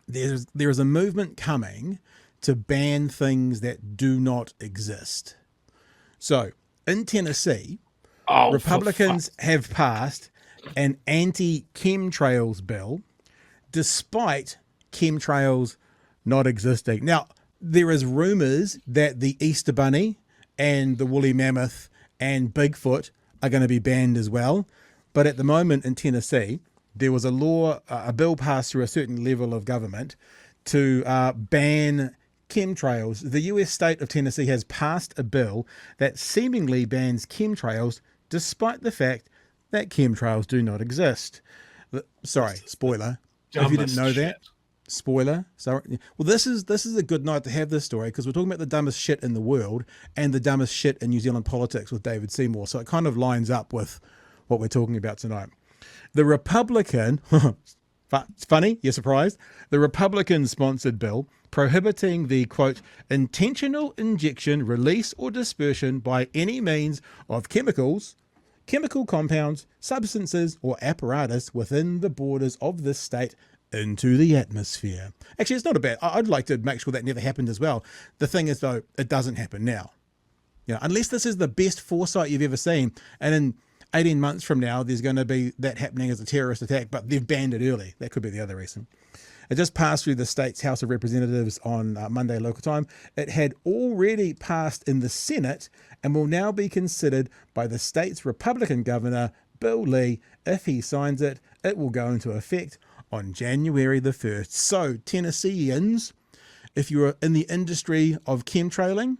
there is a movement coming to ban things that do not exist. So in Tennessee, Republicans have passed an anti-chemtrails bill, despite chemtrails not existing. Now, there is rumors that the Easter Bunny and the woolly mammoth and Bigfoot are going to be banned as well. But at the moment in Tennessee, there was a bill passed through a certain level of government to ban chemtrails. The US state of Tennessee has passed a bill that seemingly bans chemtrails, despite the fact that chemtrails do not exist. Sorry, spoiler. If you didn't know that, spoiler. Sorry. Well, this is a good night to have this story, because we're talking about the dumbest shit in the world and the dumbest shit in New Zealand politics with David Seymour. So it kind of lines up with what we're talking about tonight. The Republican, it's funny, you're surprised? The Republican-sponsored bill prohibiting the, quote, intentional injection, release, or dispersion by any means of chemicals, chemical compounds, substances, or apparatus within the borders of this state into the atmosphere. Actually, it's not a bad. I'd like to make sure that never happened as well. The thing is, though, it doesn't happen now. You know, unless this is the best foresight you've ever seen, and in 18 months from now, there's going to be that happening as a terrorist attack, but they've banned it early. That could be the other reason. It just passed through the state's House of Representatives on Monday local time. It had already passed in the Senate and will now be considered by the state's Republican governor, Bill Lee. If he signs it, it will go into effect on January the 1st. So, Tennesseans, if you're in the industry of chemtrailing,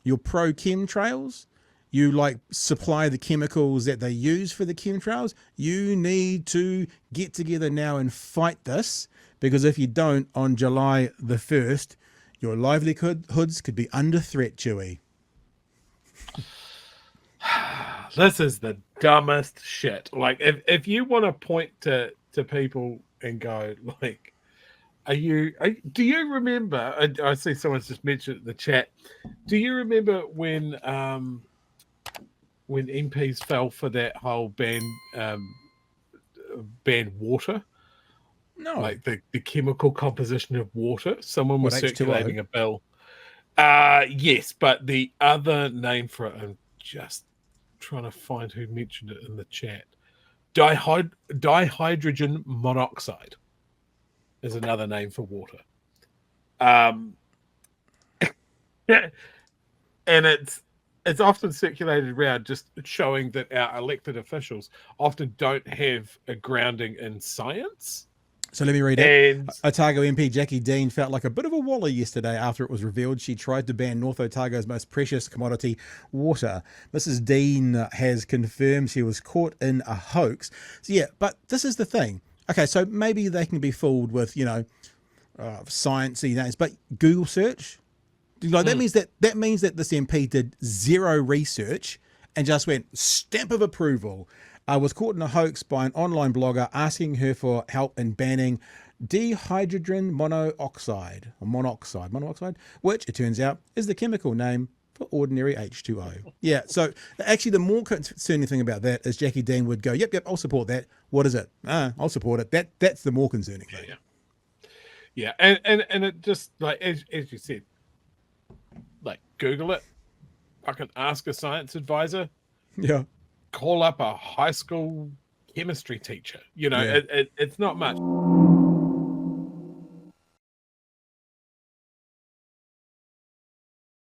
you're pro chemtrails, you like supply the chemicals that they use for the chemtrails, you need to get together now and fight this, because if you don't, on July the 1st, your livelihoods could be under threat, Chewy. This is the dumbest shit. Like, if you want to point to people and go, like, do you remember, I see someone's just mentioned in the chat, do you remember when MPs fell for that whole ban water? No. Like the chemical composition of water. Someone was circulating a bill. Yes, but the other name for it, I'm just trying to find who mentioned it in the chat. Dihydrogen monoxide is another name for water. And it's often circulated around, just showing that our elected officials often don't have a grounding in science. So let me read it. Otago MP Jackie Dean felt like a bit of a wally yesterday after it was revealed she tried to ban North Otago's most precious commodity, water. Mrs. Dean has confirmed she was caught in a hoax. So yeah, but this is the thing. Okay, so maybe they can be fooled with, sciencey names, but Google search, like that means that this MP did zero research and just went stamp of approval. Was caught in a hoax by an online blogger asking her for help in banning dihydrogen monoxide, which it turns out is the chemical name for ordinary H2O. Yeah, so actually the more concerning thing about that is Jackie Dean would go, yep, I'll support that. What is it? I'll support it. That's the more concerning thing. Yeah, and it just, like, as you said, like, Google it. I can ask a science advisor. Yeah. Call up a high school chemistry teacher. It's not much.